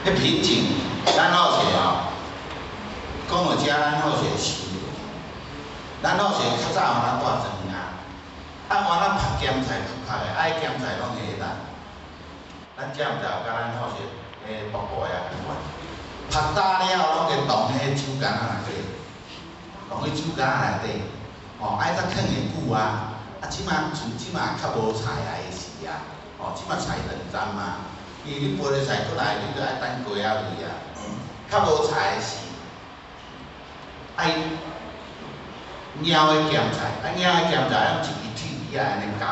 迄品种，咱好势哦。讲到遮，咱好势是，咱好势较早有咱大庄啊，原来拍咸菜拍的，爱咸菜拢会当。咱遮毋知有甲咱好势迄瀑布遐共款，拍打了拢会冻迄酒干仔内底，冻喺酒干仔内底，哦，爱才囥会久啊。即摆较无菜来的时啊，哦，即摆菜两站嘛，因为你买的菜过来，你着爱等过仔位啊，较无菜的时。爱猫的咸菜，猫的咸菜用一支铁仔安尼交。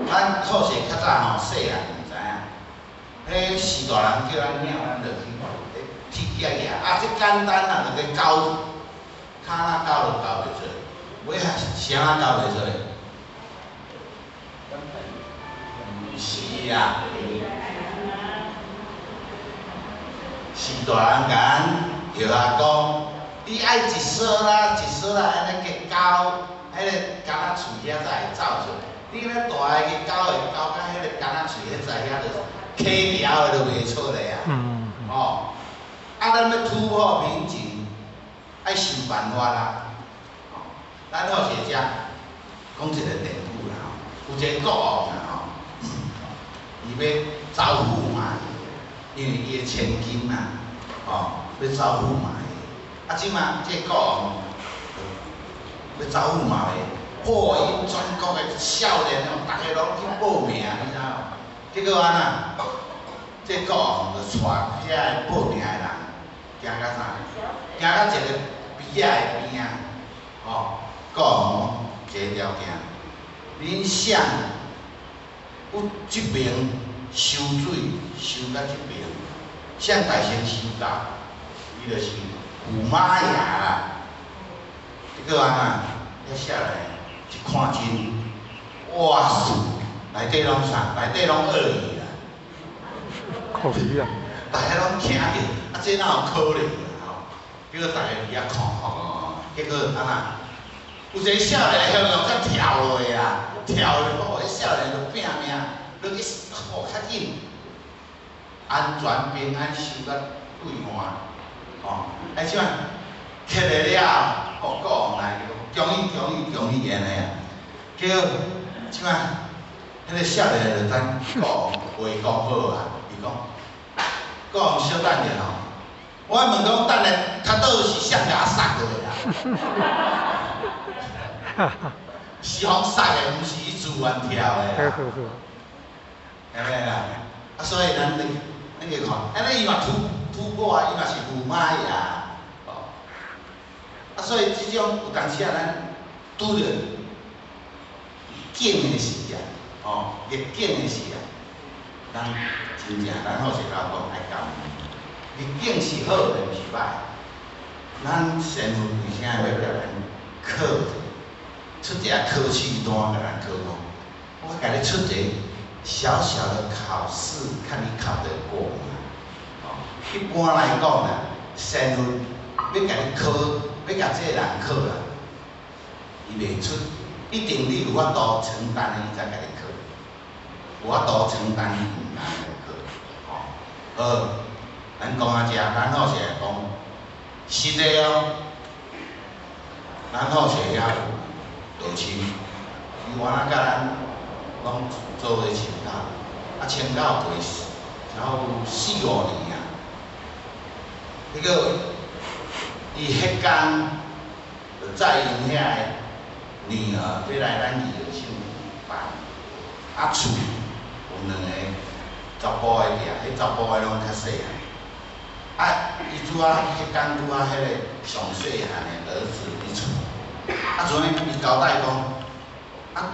咱好势较早吼细汉毋知影，迄时大人叫咱猫，咱着去铁仔夹。啊，这简单啊，着去交，骹哪交就交袂出来，尾啊绳啊交袂出来。是啊，时大人甲咱摇下讲。你爱一撮啦，安尼去交，迄个橄榄树遐才会走出来。你咧大个去交会交到迄个橄榄树迄在遐着起条的都袂出来啊。哦，啊，咱要突破瓶颈，爱想办法啦。哦，咱好势遮讲一个典故啦，有一个国王啊，吼，伊要招驸马，因为伊的千金啊，哦，要招驸马。啊，即马这国王要招驸马的，破因全国的少年哦，大家拢去报名，你知无？结果安那，这国王就带遐个报名的人，行到啥？行到一个碑仔的边啊，哦，国王一个条件，恁想有这边收水收到这边，想大先收到，伊就是。驸马爷啦，结果安那，遐下来一看真，哇塞，内底拢啥？内底拢鳄鱼啦，靠皮啊！大家拢惊着，啊，这哪有可能啊？吼，结果大家伫遐看，结果安那，有一个少年向用甲跳落去啦，跳落去，哦，迄少年就拼命，落去，哦，较紧，安全平安收到对岸。哦，啊，即摆摕来了，哦，国王来恭喜安尼啊！结果即摆迄个少年就等国王话讲好啊，伊讲，国王小等者吼，我问讲等下较倒是谁甲我杀落的啊？是互杀的，毋是伊自愿跳的啦。晓袂啦？啊，所以咱去看，安尼伊嘛突破啊，伊嘛是驸马爷啊，哦，啊，所以即种有当时啊，咱拄着逆境的时啊，哦，逆境的时啊，咱真正咱好势甲讲爱感恩，逆境是好的，毋是歹。咱先父为啥要甲咱考出一个考试单甲咱考讲？我甲你出一个小小的考试，看你考得过吗？一般来讲啦，先父要甲你考，要甲这个人考啦，伊袂出，一定你有法度承担的，伊才甲你考。有法度承担，伊毋通来考。哦，好，咱讲啊遮，咱好势来讲，实际哦，咱好势遐有道亲，伊原来甲咱拢做伙请教，啊请教过超有4、5年啊。迄个，伊迄天就载因遐个女儿要来咱儿庆办，啊厝有2个查甫的囝，迄查甫的拢较细汉，啊伊拄啊迄天拄啊迄个上细汉的儿子伫厝，啊阵伊交代讲，啊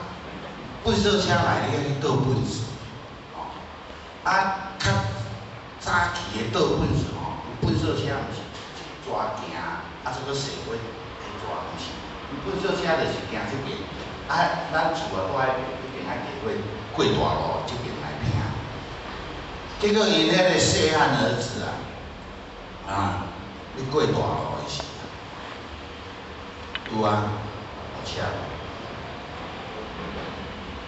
粪扫车来你要去倒粪扫，哦，啊较早期的倒粪扫吼。粪扫车毋是抓行，啊，这个社会来抓毋是。粪扫车就是行这边，啊，咱厝啊住喺迄边，啊过大路这边来拼。结果因迄个细汉儿子啊，你过大路的时，有啊，有车，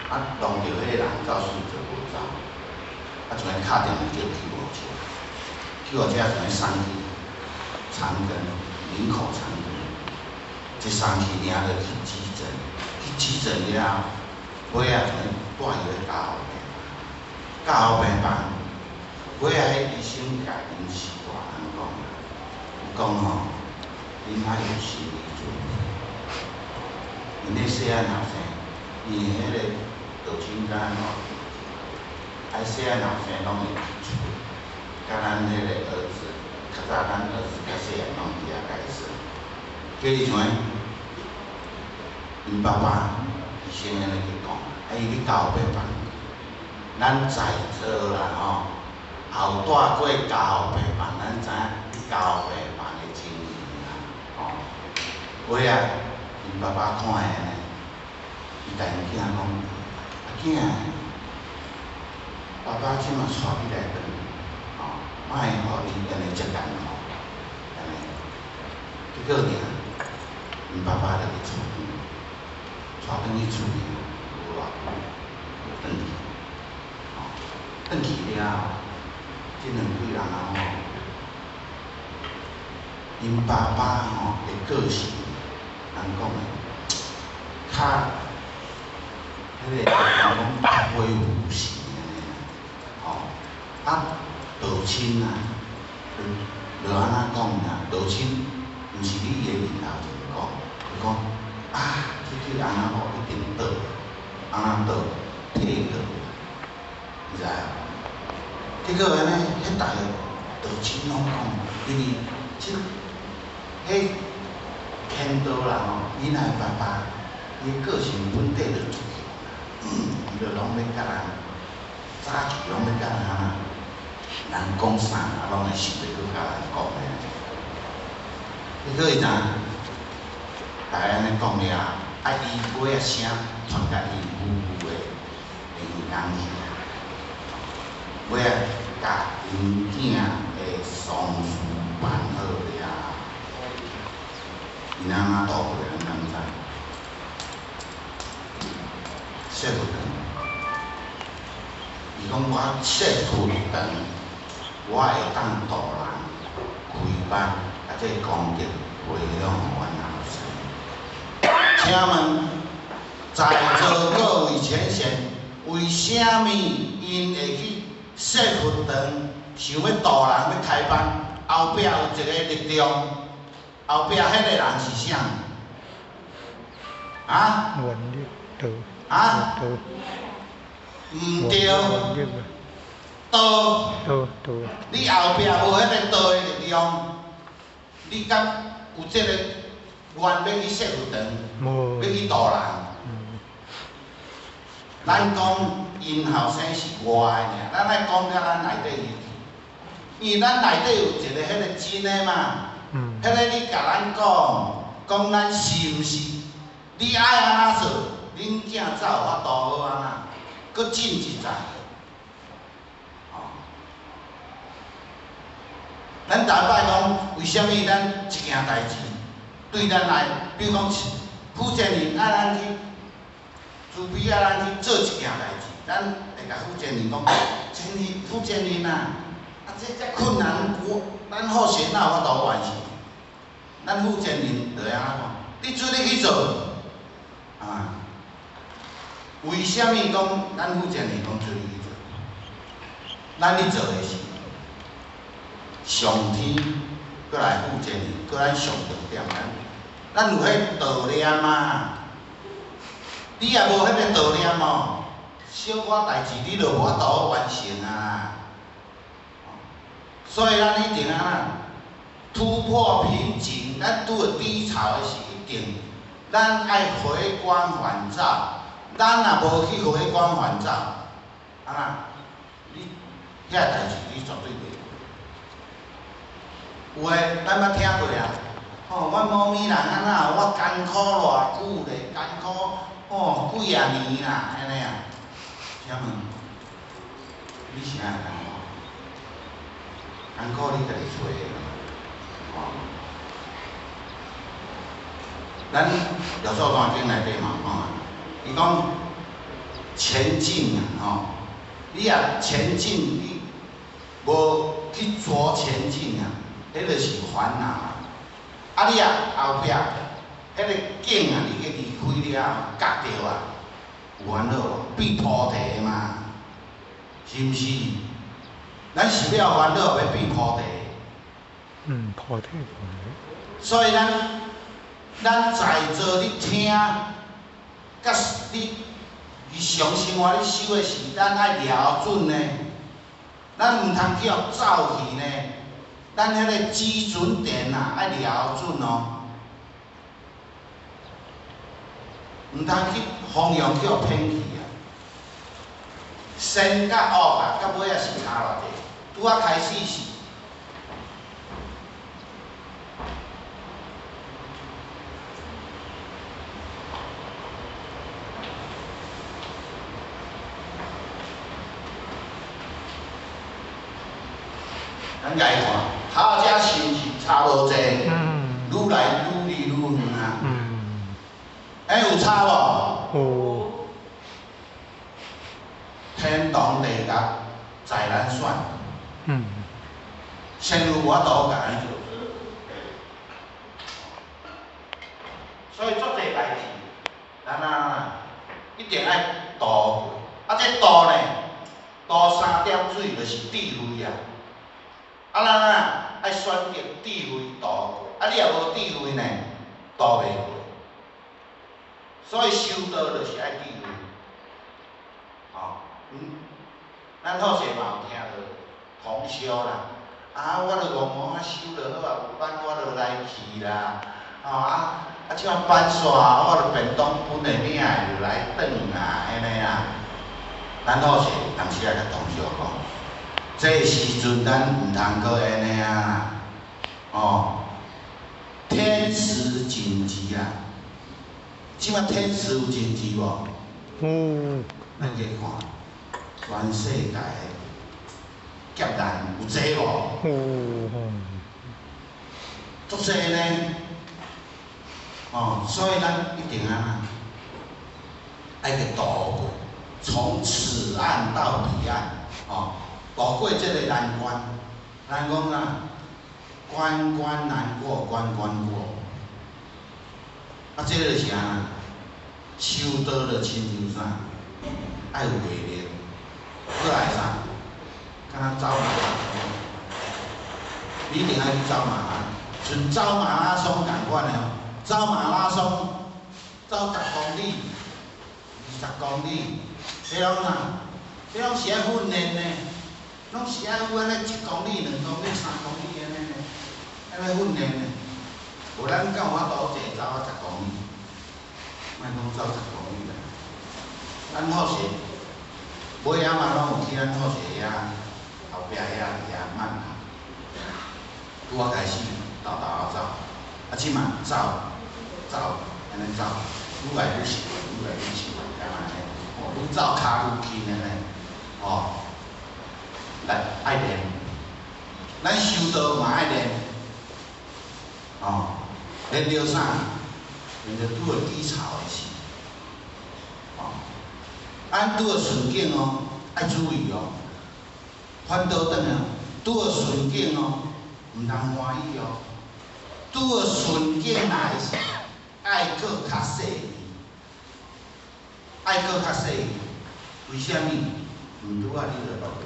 啊，撞着迄个人肇事就无走，啊，就来敲电话叫救护车。救去互遮像送去长庚，林口长庚，一送去尔就去急诊，去急诊了后，尾仔就带伊去加护病房，加护病房，尾仔迄医生甲因是大人讲啦，伊讲吼，恁爱有心理准备，因咧细汉后生，伊迄个道亲家吼，爱细汉后生拢会出，甲咱迄个儿子，较早咱儿子较细汉拢伫遐解释，叫伊像因爸爸医生安尼去讲，伊去加护病房，咱在座啦吼，后带过加护病房，咱知影加护病房的情形啦，吼，尾仔因爸爸看安尼，伊甲因囝讲，阿囝，爸爸即马带你来转，吼，莫互你安尼遮艰苦，安尼，结果呢，因爸爸就去厝边，带转去厝边，无偌久，就转去，吼，转去了后，即两对人啊吼，因爸爸吼的个性，人讲的，较，迄个人讲非无性安尼啦，吼，啊，道亲啊，就安怎讲呀？道亲毋是你伊的面头前讲，伊讲啊，去安怎吼一定倒，安怎倒，退倒，你知影？结果安尼，迄逐个道亲拢讲，因为即迄kendall啦吼，囡仔爸爸，伊个性本底就足强啦，伊就拢要甲人，早起拢要甲人安那，人讲啥，啊拢会想袂去甲人讲诶。结果伊知影，大家安尼讲了，啊伊尾仔声传甲伊夫妇诶耳讲去，尾仔甲因囝诶丧事办好了。因安怎度过咱毋知，说不长。伊讲我说不长，我会当度人开班，啊这功德回向阮后生。请问在座各位前贤，为虾米因会去说不长，想要度人要开班，后壁有一个力量？后壁迄个人是啥？啊？啊？毋对，道。你后壁无迄个道的力量，你敢有即个愿要去说服人，要去度人？咱讲因后生是外的尔，咱爱讲到咱内底去，因为咱内底有一个迄个真的嘛。迄个你甲咱讲咱是毋是？你爱安怎做？恁囝才有法度好安怎？佫进一层。哦，咱逐摆讲，为虾米咱一件代志对咱来，比如讲负责人爱咱去，主编爱咱去做一件代志，咱会甲负责人讲，负责人啊，这遮困难，咱好势哪有法度完成？咱负责人就会安怎讲？你出力去做，啊？为虾米讲咱负责人讲出力去做？咱咧做的是上天，搁来负责人，搁咱上重点，咱有迄道念啊！你也无迄个道念哦，小可代志你就无法度好完成啊！所以咱一定安怎？突破瓶颈，咱拄着低潮的是一定，咱爱回光返照。咱若无去回光返照，安那？你遐代志你绝对袂过。有诶，咱捌听过啊。哦，阮某咪人安那？我艰苦偌久咧，艰苦哦几啊年啦，安尼啊。请问，你是安艰苦？艰苦你家己找诶。咱《药师传经》内底嘛讲啊，伊讲前进啊，吼，你啊前进，你无去着前进啊，迄就是烦恼啊。啊，你啊后壁，迄个境啊，你去离开了，觉着啊，有烦恼无？变菩提嘛，是毋是？咱受了烦恼，要变菩提。菩提。所以咱在座你听，甲你日常生活你修的是咱爱瞄准呢，咱毋通去互走去呢。咱迄个基准点啊，爱瞄准哦，毋通去方向去互偏去啊。善甲恶啊，到尾也是差偌济。拄仔开始是。咱家看，头家心是差无济，愈来愈离愈远啊。有差无？有。天堂地狱在咱选。先有法度甲咱做。所以做这代志，咱一定爱度过。啊，这度呢，度三点水就是智慧啊。啊，咱爱选择智慧度过，啊，你若无智慧呢，度袂过。所以修道就是爱智慧，咱好势嘛有听到同修啦，我著讲修就好啊，有班我著来去啦，即摆班煞我著便当分的领就来转啦，安尼啊，咱好势当时啊甲同修讲。这时阵咱毋通阁安尼啊，天时紧急啊！即摆天时有紧急无？咱去看，全世界劫难有济无？足济呢。所以咱一定爱去渡过，从此岸到彼岸，渡过这个难关，咱讲关关难过关关过。这就是修道就亲像啥，爱有毅力，搁来啥，敢若走马拉松，你一定爱去走马拉松，像走马拉松同款的走马拉松，走10公里、20公里，这拢这拢是爱训练的。拢是爱有安尼1公里、2公里、3公里安尼训练的，无咱敢有法度坐走10公里，莫讲走10公里啦。咱好势，尾仔嘛拢有去咱好势遐后壁遐慢跑，拄仔开始豆走，即嘛走，安尼走，愈来愈习惯，愈来愈习惯，干嘛呢？愈走骹愈轻安尼，来爱练，咱修道嘛爱练，练着啥？练着拄着低潮的时，咱拄着顺境爱注意反倒转来，拄着顺境毋通欢喜拄着顺境来时，爱搁较细腻，爱搁较细腻，为虾米？毋拄啊，你就落去。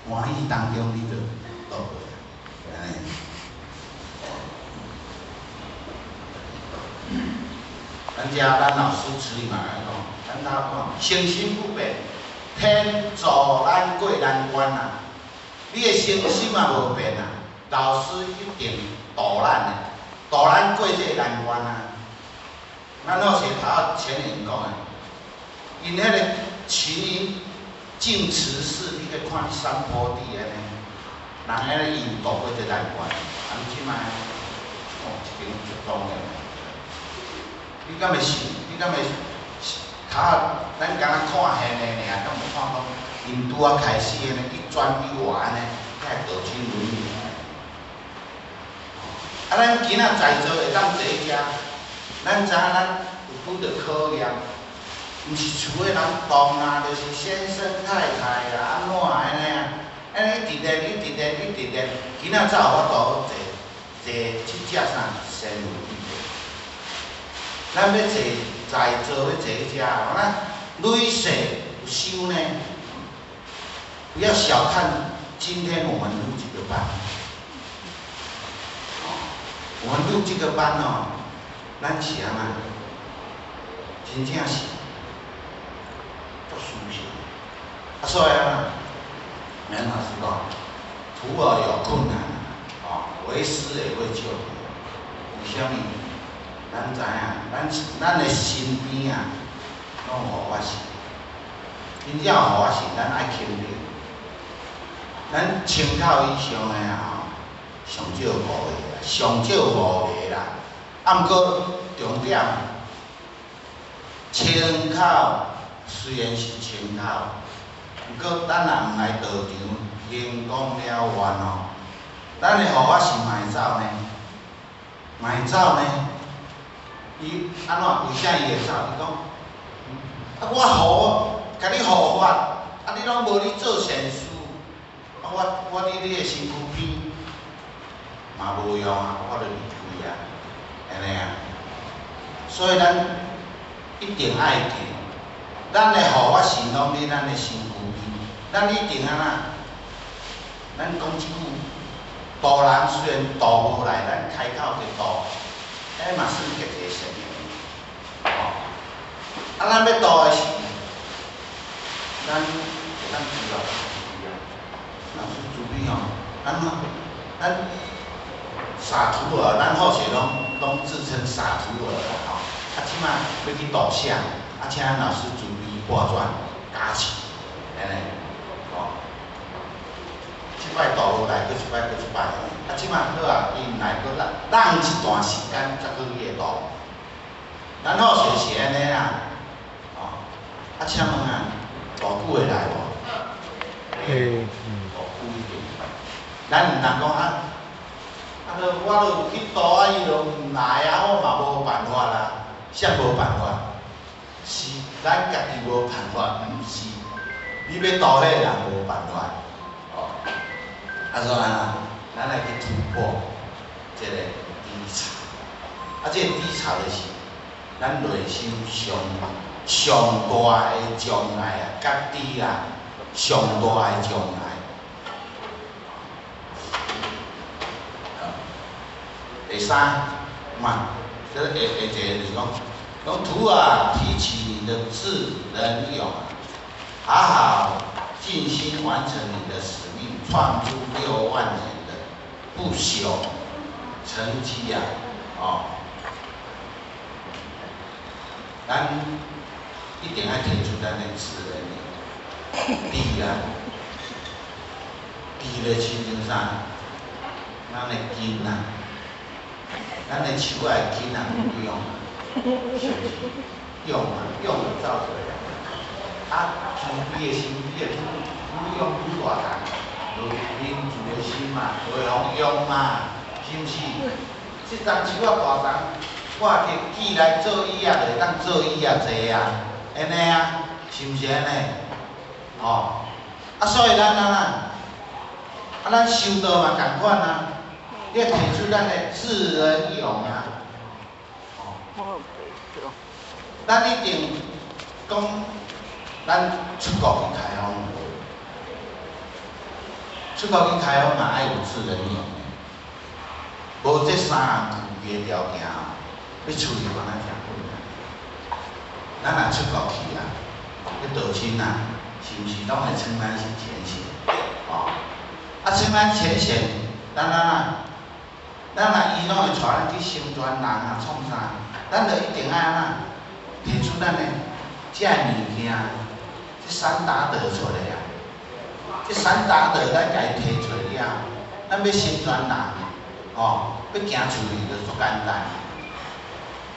欢喜当中，你就倒过来，安尼。咱老师慈里嘛来讲，咱讲诚心不变，天助咱过难关啊！你的诚心嘛无变啊，老师一定助咱的，助咱过这个难关啊！咱好势头前人讲的，因迄个群英。净慈寺，你去看山坡地安尼，人安尼伊有渡过这难关，即摆一间一栋的，你敢会信？你敢会咱敢若看现的尔，敢无看讲因拄仔开始安尼一转一活安尼，才会倒进轮椅。咱今仔在座会当坐遮，咱知影咱有拄着考验。毋是厝诶人动啊，就是先生太太啊，安怎安尼啊？安尼一直练，今仔才有法度坐去食啥仙女玉的。咱要坐在座要坐去食，咱累世有修呢。不要小看今天我们录这个班，我们录这个班哦，咱是安那，真正是足舒适。所以啊，咱老师讲，徒儿有困难，为师会为救你。为虾米？咱知影，咱的身边啊，拢有法神。真正有法神，咱爱肯定。咱参考以上的啊，上少5个啦，上少5个啦。啊，毋过重点，参考虽然是参考，毋过咱若毋来道场，行讲了愿哦，咱的护法神嘛会走呢，嘛会走呢。伊安怎？为啥伊会走？伊讲，啊，我甲你护法，啊，你拢无咧做善事。我伫你的身躯边嘛无用啊，我就离开啊，安尼啊。所以咱一定爱记，咱的护法神拢伫咱的身躯边，咱一定安那。咱讲一句，度人虽然度无来，咱开口就度，迄嘛算极个善良。啊，咱要度的是，咱知道。老师注意哦，咱傻徒儿，咱好些拢自称傻徒儿啦吼。啊，即摆要去度啥？啊，请老师注意拨转加持，安尼，即摆度落来，搁一摆。啊，即摆好啊，伊毋来搁让一段时间，才搁去会度。咱好些是安尼啦，啊，请问啊，多久会来无？咱毋通讲啊，我去度啊，伊就毋来啊，我嘛无办法啦。啥无办法？是咱家己无办法，毋是你要度迄个人无办法。啊，所以啊，咱来去突破这个低潮。啊，这个低潮就是咱内心上大的障碍啊，甲低啊，上大的障碍。第三，嘛，这下一个就是讲徒儿提起你的智仁勇，好好尽心完成你的使命，创出6万人的不朽成绩呀！咱一定要提出咱的智仁勇。智啊，智的亲像啥？咱的根啊。咱的手啊，筋啊，有用，是不是？用就走出来。啊，慈悲的心，你着愈用愈大胆，就民主的心嘛，就会互用嘛，是毋是？这张手啊大张，我摕举来做椅啊，就会当做椅啊坐啊，安尼啊，是毋是安尼？啊，所以咱咱修道嘛共款啊。你要提出咱的智仁勇啊！咱一定讲，咱出国去开荒，出国去开荒嘛爱有智仁勇的，无这三句的条件要处理可能真困难。咱若出国去啊，要道亲啊，是毋是拢会称咱是前贤？啊，称咱前贤，咱若伊拢会带咱去成全人啊，创啥？咱着一定爱安怎提出咱的遮物件，这三大德出来啊！这三大德咱家己提出来了，咱要成全人，要行出去就足简单。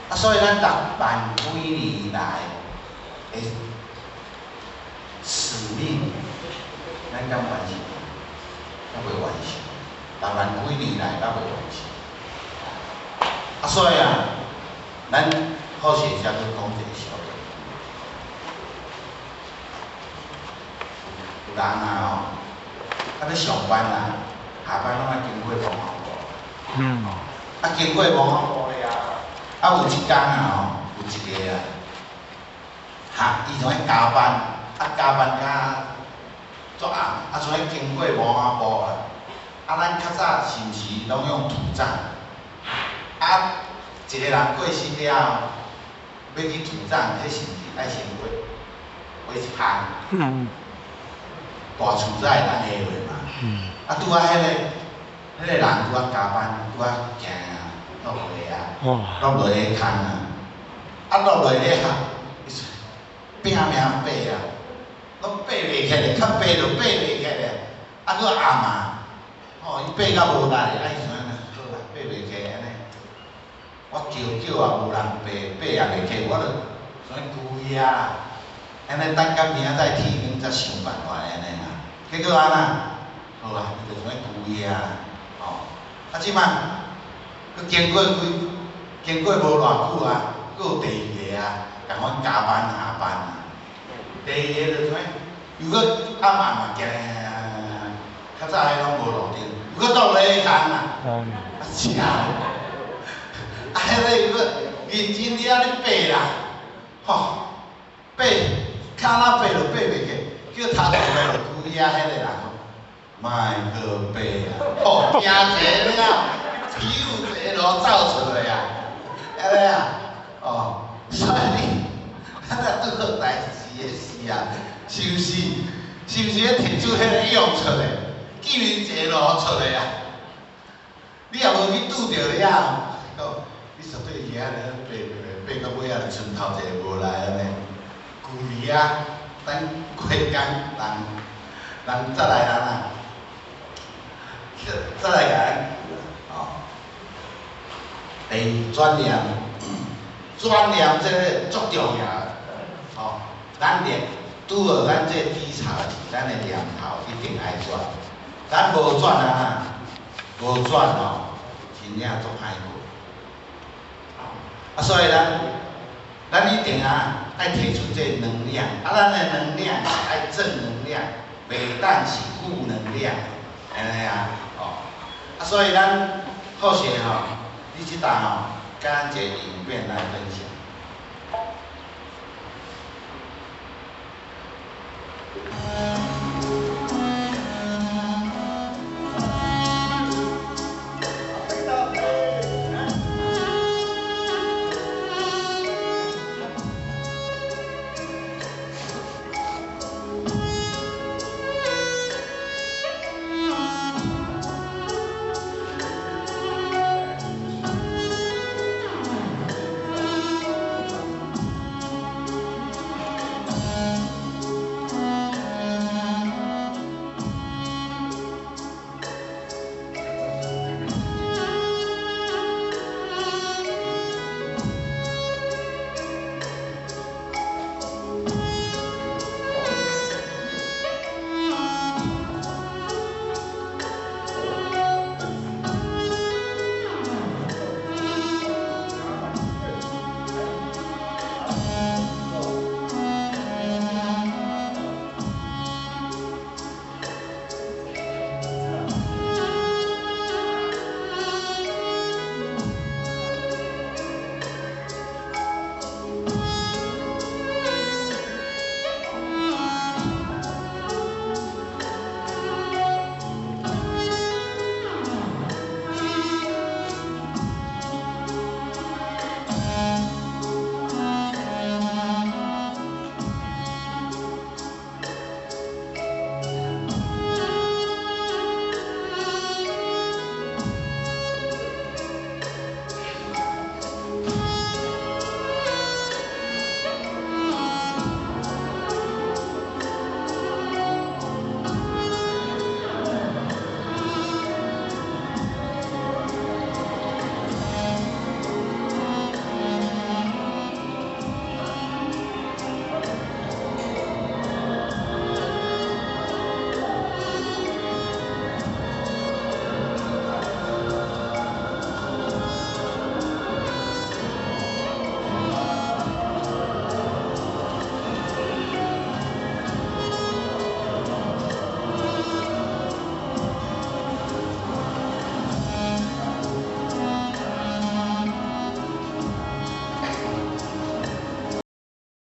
啊，所以咱6万几年来的使命，咱敢完成？咱袂完成。6万几年来，咱袂完成。啊，所以啊，咱好势才去讲一个小道理。有人啊你上班啊，下班拢爱经过王后埔。经过王后埔了，有一天啊有一个伊像喺加班，加班足暗，像喺经过王后埔咱较早是毋是拢用土葬？一个人过身了后，要去土葬，迄是毋是爱先画一项？大厝才会当下落嘛。拄迄个人拄加班，拄行落落落落去空落落咧拼命爬拢爬袂起来，较爬就爬袂起来，佫暗伊爬到无力，伊想好啦，爬袂起安尼。我叫无人爬也袂起，我就想故意安尼等到明仔载天光才想办法安尼啦。结果安那，好啊，伊就想故意即摆佮经过无偌久佫有第二个共阮加班下班第二个就怎又佫暗嘛行，较早迄拢无路灯，又佫倒落去空真，迄个又佫认真伫咧爬啦，爬，骹若爬就爬袂起，叫头前来就故意迄个人，莫阁爬惊一个了，皮有一路走出来安尼所以咱若拄好代志的时是毋是咧摕出迄个用出来，见面一路出来你也无去拄着了，你绝对是安尼爬到尾就剩头一个无来安尼，故意等过工人再来再来甲咱转念，转念这个足重要咱拄好咱这低潮时，咱的念头一定爱转，咱无转无转真正足歹过。所以咱一定爱提出这能量，咱的能量是爱正能量，袂当是负能量，安尼所以咱好势你即搭甲咱一个影片来分享。